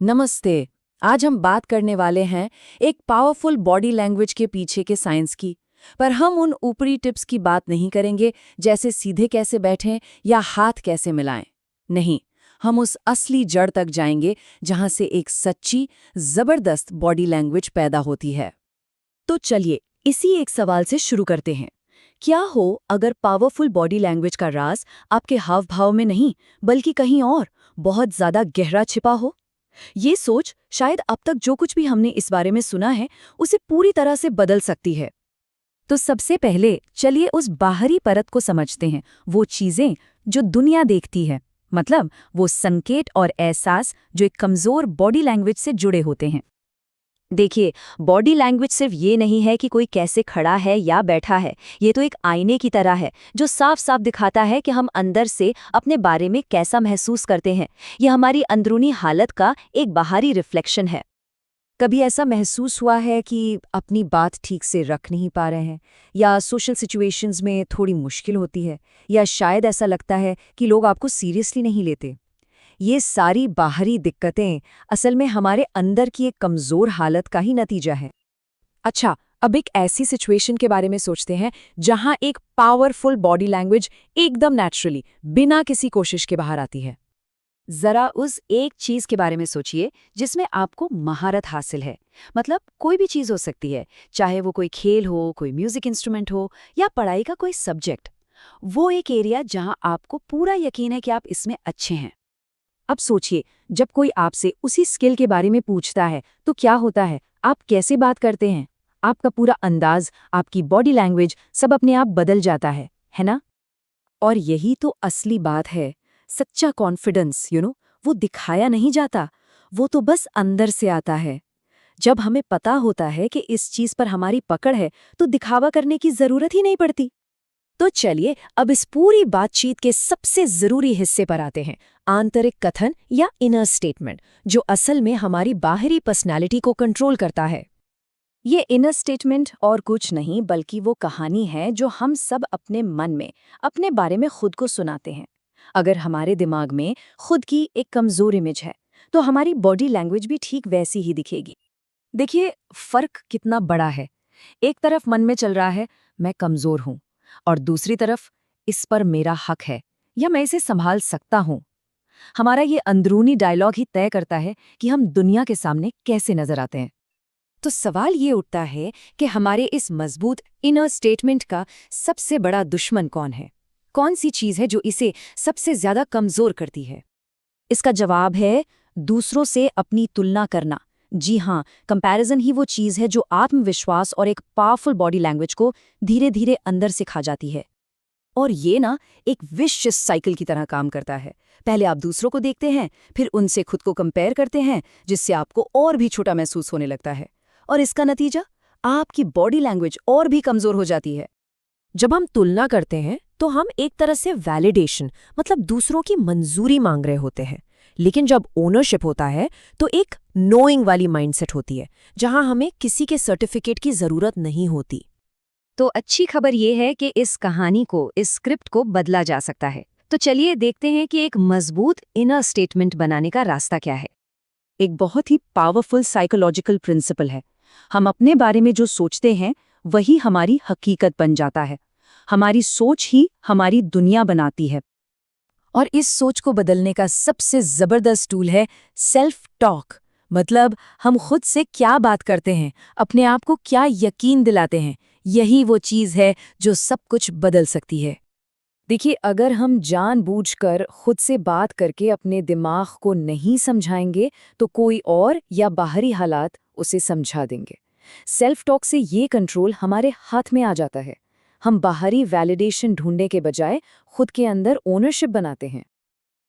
नमस्ते। आज हम बात करने वाले हैं एक पावरफुल बॉडी लैंग्वेज के पीछे के साइंस की। पर हम उन ऊपरी टिप्स की बात नहीं करेंगे, जैसे सीधे कैसे बैठें या हाथ कैसे मिलाएं। नहीं, हम उस असली जड़ तक जाएंगे जहां से एक सच्ची, जबरदस्त बॉडी लैंग्वेज पैदा होती है। तो चलिए इसी एक सवाल से शुरू करते हैं। क्या हो अगर पावरफुल बॉडी लैंग्वेज का राज आपके हाव भाव में नहीं बल्कि कहीं और बहुत ज्यादा गहरा छिपा हो? ये सोच शायद अब तक जो कुछ भी हमने इस बारे में सुना है उसे पूरी तरह से बदल सकती है। तो सबसे पहले चलिए उस बाहरी परत को समझते हैं, वो चीजें जो दुनिया देखती है, मतलब वो संकेत और एहसास जो एक कमजोर बॉडी लैंग्वेज से जुड़े होते हैं। देखिए, बॉडी लैंग्वेज सिर्फ ये नहीं है कि कोई कैसे खड़ा है या बैठा है। ये तो एक आईने की तरह है जो साफ साफ दिखाता है कि हम अंदर से अपने बारे में कैसा महसूस करते हैं। यह हमारी अंदरूनी हालत का एक बाहरी रिफ्लेक्शन है। कभी ऐसा महसूस हुआ है कि अपनी बात ठीक से रख नहीं पा रहे हैं, या सोशल सिचुएशंस में थोड़ी मुश्किल होती है, या शायद ऐसा लगता है कि लोग आपको सीरियसली नहीं लेते? ये सारी बाहरी दिक्कतें असल में हमारे अंदर की एक कमजोर हालत का ही नतीजा है। अच्छा, अब एक ऐसी सिचुएशन के बारे में सोचते हैं जहां एक पावरफुल बॉडी लैंग्वेज एकदम नेचुरली, बिना किसी कोशिश के बाहर आती है। जरा उस एक चीज के बारे में सोचिए जिसमें आपको महारत हासिल है। मतलब कोई भी चीज हो सकती है, चाहे वो कोई खेल हो, कोई म्यूजिक इंस्ट्रूमेंट हो, या पढ़ाई का कोई सब्जेक्ट। वो एक एरिया जहां आपको पूरा यकीन है कि आप इसमें अच्छे हैं। अब सोचिए, जब कोई आपसे उसी स्किल के बारे में पूछता है तो क्या होता है? आप कैसे बात करते हैं? आपका पूरा अंदाज, आपकी बॉडी लैंग्वेज सब अपने आप बदल जाता है ना? और यही तो असली बात है। सच्चा कॉन्फिडेंस, वो दिखाया नहीं जाता, वो तो बस अंदर से आता है। जब हमें पता होता है कि इस चीज पर हमारी पकड़ है, तो दिखावा करने की जरूरत ही नहीं पड़ती। तो चलिए अब इस पूरी बातचीत के सबसे जरूरी हिस्से पर आते हैं, आंतरिक कथन या इनर स्टेटमेंट, जो असल में हमारी बाहरी पर्सनैलिटी को कंट्रोल करता है। ये इनर स्टेटमेंट और कुछ नहीं बल्कि वो कहानी है जो हम सब अपने मन में अपने बारे में खुद को सुनाते हैं। अगर हमारे दिमाग में खुद की एक कमजोर इमेज है, तो हमारी बॉडी लैंग्वेज भी ठीक वैसी ही दिखेगी। देखिए, फर्क कितना बड़ा है। एक तरफ मन में चल रहा है, मैं कमजोर हूं, और दूसरी तरफ, इस पर मेरा हक है, या मैं इसे संभाल सकता हूं। हमारा ये अंदरूनी डायलॉग ही तय करता है कि हम दुनिया के सामने कैसे नजर आते हैं। तो सवाल ये उठता है कि हमारे इस मजबूत इनर स्टेटमेंट का सबसे बड़ा दुश्मन कौन है? कौन सी चीज है जो इसे सबसे ज्यादा कमजोर करती है? इसका जवाब है दूसरों से अपनी तुलना करना। जी हाँ, कंपैरिजन ही वो चीज है जो आत्मविश्वास और एक पावरफुल बॉडी लैंग्वेज को धीरे धीरे अंदर से खा जाती है। और ये ना एक विशियस साइकिल की तरह काम करता है। पहले आप दूसरों को देखते हैं, फिर उनसे खुद को कंपेयर करते हैं, जिससे आपको और भी छोटा महसूस होने लगता है। और इसका नतीजा, आपकी बॉडी लैंग्वेज और भी कमजोर हो जाती है। जब हम तुलना करते हैं तो हम एक तरह से वैलिडेशन, मतलब दूसरों की मंजूरी मांग रहे होते हैं। लेकिन जब ओनरशिप होता है तो एक नोइंग वाली माइंडसेट होती है, जहां हमें किसी के सर्टिफिकेट की जरूरत नहीं होती। तो अच्छी खबर ये है कि इस कहानी को, इस स्क्रिप्ट को बदला जा सकता है। तो चलिए देखते हैं कि एक मजबूत इनर स्टेटमेंट बनाने का रास्ता क्या है। एक बहुत ही पावरफुल साइकोलॉजिकल प्रिंसिपल है। हम अपने बारे में जो सोचते हैं वही हमारी हकीकत बन जाता है। हमारी सोच ही हमारी दुनिया बनाती है। और इस सोच को बदलने का सबसे जबरदस्त टूल है सेल्फ टॉक। मतलब हम खुद से क्या बात करते हैं, अपने आप को क्या यकीन दिलाते हैं, यही वो चीज है जो सब कुछ बदल सकती है। देखिए, अगर हम जानबूझकर खुद से बात करके अपने दिमाग को नहीं समझाएंगे, तो कोई और या बाहरी हालात उसे समझा देंगे। सेल्फ टॉक से ये कंट्रोल हमारे हाथ में आ जाता है। हम बाहरी वैलिडेशन ढूंढने के बजाय खुद के अंदर ओनरशिप बनाते हैं।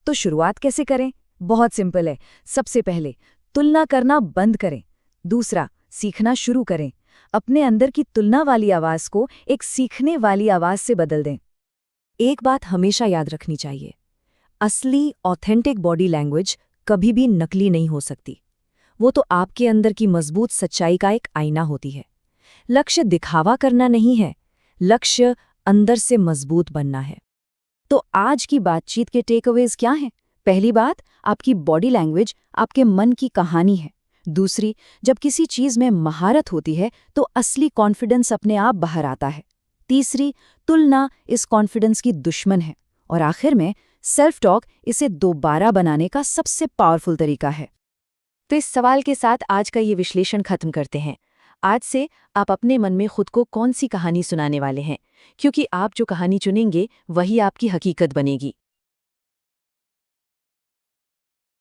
तो शुरुआत कैसे करें? बहुत सिंपल है। सबसे पहले तुलना करना बंद करें। दूसरा, सीखना शुरू करें। अपने अंदर की तुलना वाली आवाज को एक सीखने वाली आवाज से बदल दें। एक बात हमेशा याद रखनी चाहिए, असली ऑथेंटिक बॉडी लैंग्वेज कभी भी नकली नहीं हो सकती। वो तो आपके अंदर की मजबूत सच्चाई का एक आईना होती है। लक्ष्य दिखावा करना नहीं है, लक्ष्य अंदर से मजबूत बनना है। तो आज की बातचीत के टेकअवेज क्या हैं? पहली बात, आपकी बॉडी लैंग्वेज आपके मन की कहानी है। दूसरी, जब किसी चीज में महारत होती है तो असली कॉन्फिडेंस अपने आप बाहर आता है। तीसरी, तुलना इस कॉन्फिडेंस की दुश्मन है। और आखिर में, सेल्फ टॉक इसे दोबारा बनाने का सबसे पावरफुल तरीका है। तो इस सवाल के साथ आज का ये विश्लेषण खत्म करते हैं। आज से आप अपने मन में खुद को कौन सी कहानी सुनाने वाले हैं, क्योंकि आप जो कहानी चुनेंगे वही आपकी हकीकत बनेगी।